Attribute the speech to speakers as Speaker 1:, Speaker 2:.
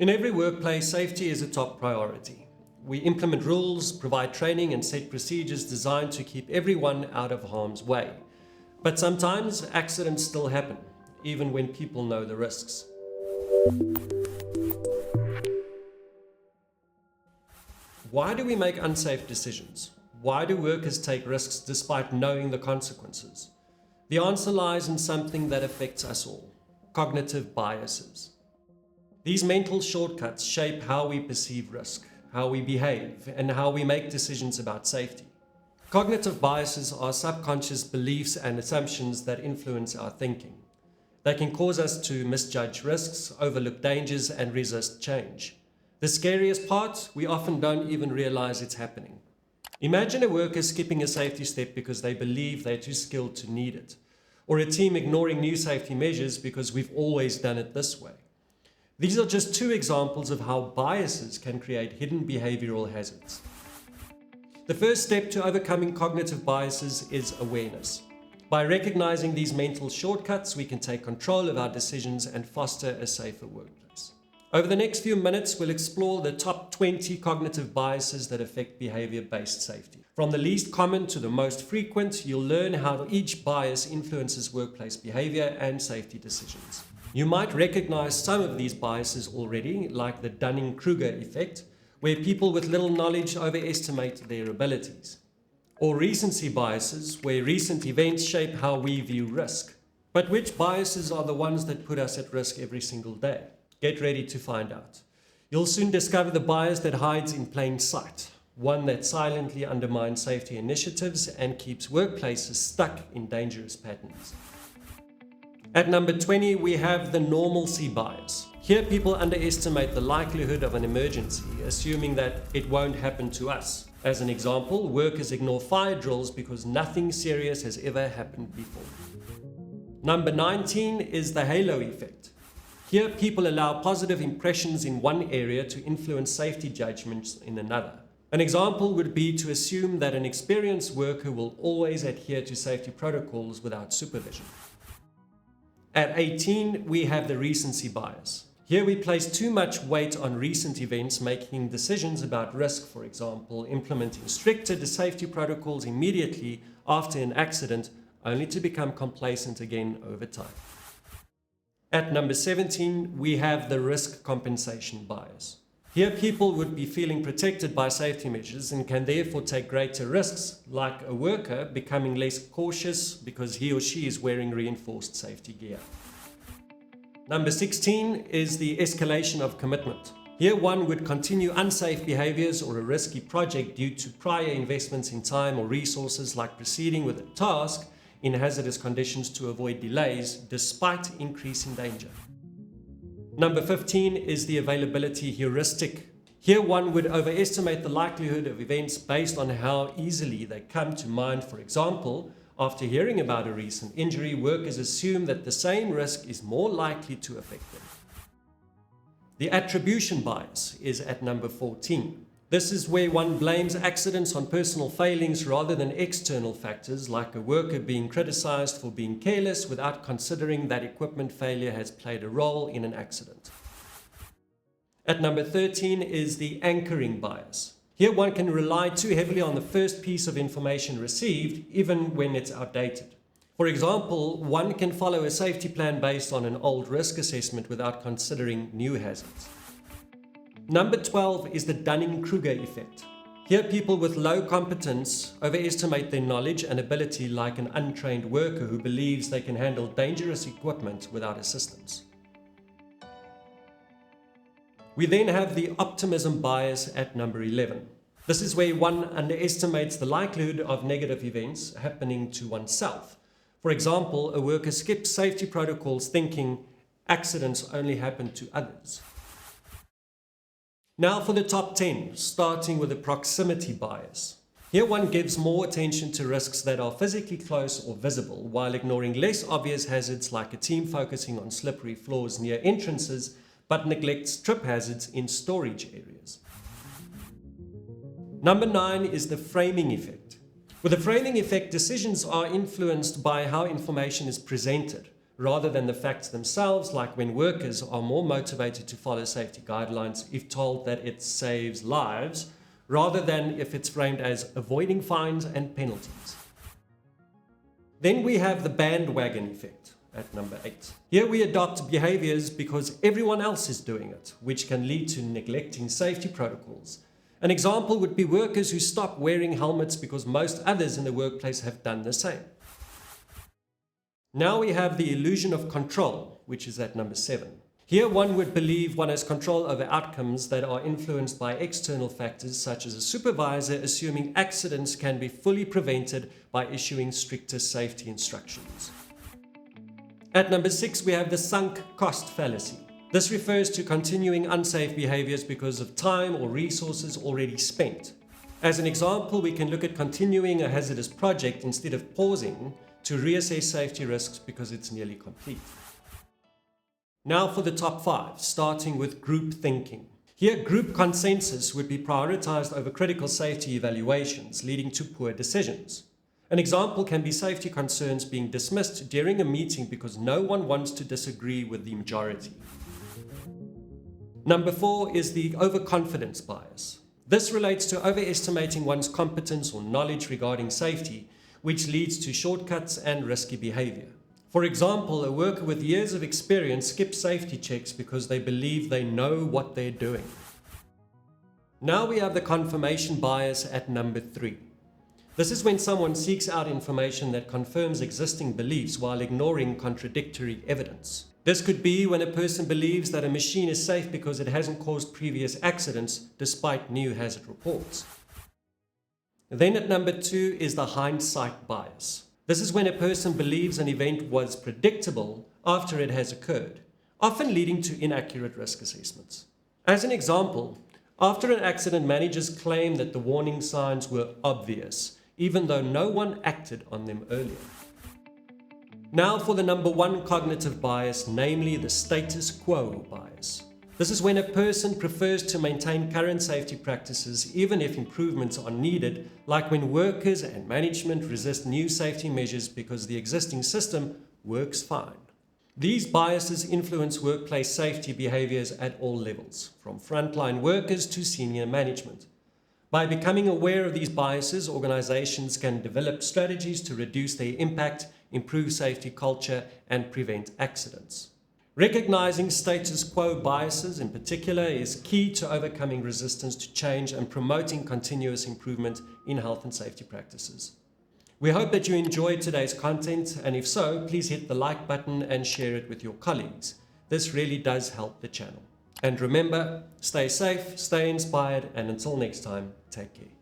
Speaker 1: In every workplace, safety is a top priority. We implement rules, provide training, and set procedures designed to keep everyone out of harm's way. But sometimes accidents still happen, even when people know the risks. Why do we make unsafe decisions? Why do workers take risks despite knowing the consequences? The answer lies in something that affects us all: cognitive biases. These mental shortcuts shape how we perceive risk, how we behave, and how we make decisions about safety. Cognitive biases are subconscious beliefs and assumptions that influence our thinking. They can cause us to misjudge risks, overlook dangers, and resist change. The scariest part, we often don't even realize it's happening. Imagine a worker skipping a safety step because they believe they're too skilled to need it, or a team ignoring new safety measures because we've always done it this way. These are just two examples of how biases can create hidden behavioral hazards. The first step to overcoming cognitive biases is awareness. By recognizing these mental shortcuts, we can take control of our decisions and foster a safer workplace. Over the next few minutes, we'll explore the top 20 cognitive biases that affect behavior-based safety. From the least common to the most frequent, you'll learn how each bias influences workplace behavior and safety decisions. You might recognize some of these biases already, like the Dunning-Kruger effect, where people with little knowledge overestimate their abilities. Or recency biases, where recent events shape how we view risk. But which biases are the ones that put us at risk every single day? Get ready to find out. You'll soon discover the bias that hides in plain sight, one that silently undermines safety initiatives and keeps workplaces stuck in dangerous patterns. At number 20, we have the normalcy bias. Here, people underestimate the likelihood of an emergency, assuming that it won't happen to us. As an example, workers ignore fire drills because nothing serious has ever happened before. Number 19 is the halo effect. Here, people allow positive impressions in one area to influence safety judgments in another. An example would be to assume that an experienced worker will always adhere to safety protocols without supervision. At 18, we have the recency bias. Here we place too much weight on recent events, making decisions about risk, for example, implementing stricter safety protocols immediately after an accident, only to become complacent again over time. At number 17, we have the risk compensation bias. Here people would be feeling protected by safety measures and can therefore take greater risks, like a worker becoming less cautious because he or she is wearing reinforced safety gear. Number 16 is the escalation of commitment. Here one would continue unsafe behaviors or a risky project due to prior investments in time or resources, like proceeding with a task in hazardous conditions to avoid delays despite increasing danger. Number 15 is the availability heuristic. Here one would overestimate the likelihood of events based on how easily they come to mind. For example, after hearing about a recent injury, workers assume that the same risk is more likely to affect them. The attribution bias is at number 14. This is where one blames accidents on personal failings rather than external factors, like a worker being criticized for being careless without considering that equipment failure has played a role in an accident. At number 13 is the anchoring bias. Here one can rely too heavily on the first piece of information received, even when it's outdated. For example, one can follow a safety plan based on an old risk assessment without considering new hazards. Number 12 is the Dunning-Kruger effect. Here people with low competence overestimate their knowledge and ability, like an untrained worker who believes they can handle dangerous equipment without assistance. We then have the optimism bias at number 11. This is where one underestimates the likelihood of negative events happening to oneself. For example, a worker skips safety protocols thinking accidents only happen to others. Now for the top 10, starting with the proximity bias. Here one gives more attention to risks that are physically close or visible, while ignoring less obvious hazards, like a team focusing on slippery floors near entrances, but neglects trip hazards in storage areas. Number 9 is the framing effect. With the framing effect, decisions are influenced by how information is presented, rather than the facts themselves, like when workers are more motivated to follow safety guidelines if told that it saves lives, rather than if it's framed as avoiding fines and penalties. Then we have the bandwagon effect at number 8. Here we adopt behaviors because everyone else is doing it, which can lead to neglecting safety protocols. An example would be workers who stop wearing helmets because most others in the workplace have done the same. Now we have the illusion of control, which is at number 7. Here one would believe one has control over outcomes that are influenced by external factors, such as a supervisor assuming accidents can be fully prevented by issuing stricter safety instructions. At number 6, we have the sunk cost fallacy. This refers to continuing unsafe behaviors because of time or resources already spent. As an example, we can look at continuing a hazardous project instead of pausing to reassess safety risks because it's nearly complete. Now for the top 5, starting with group thinking. Here, group consensus would be prioritized over critical safety evaluations, leading to poor decisions. An example can be safety concerns being dismissed during a meeting because no one wants to disagree with the majority. Number 4 is the overconfidence bias. This relates to overestimating one's competence or knowledge regarding safety, which leads to shortcuts and risky behavior. For example, a worker with years of experience skips safety checks because they believe they know what they're doing. Now we have the confirmation bias at number 3. This is when someone seeks out information that confirms existing beliefs while ignoring contradictory evidence. This could be when a person believes that a machine is safe because it hasn't caused previous accidents despite new hazard reports. Then at number 2 is the hindsight bias. This is when a person believes an event was predictable after it has occurred, often leading to inaccurate risk assessments. As an example, after an accident, managers claim that the warning signs were obvious, even though no one acted on them earlier. Now for the number 1 cognitive bias, namely the status quo bias. This is when a person prefers to maintain current safety practices even if improvements are needed, like when workers and management resist new safety measures because the existing system works fine. These biases influence workplace safety behaviors at all levels, from frontline workers to senior management. By becoming aware of these biases, organizations can develop strategies to reduce their impact, improve safety culture, and prevent accidents. Recognizing status quo biases in particular is key to overcoming resistance to change and promoting continuous improvement in health and safety practices. We hope that you enjoyed today's content, and if so, please hit the like button and share it with your colleagues. This really does help the channel. And remember, stay safe, stay inspired, and until next time, take care.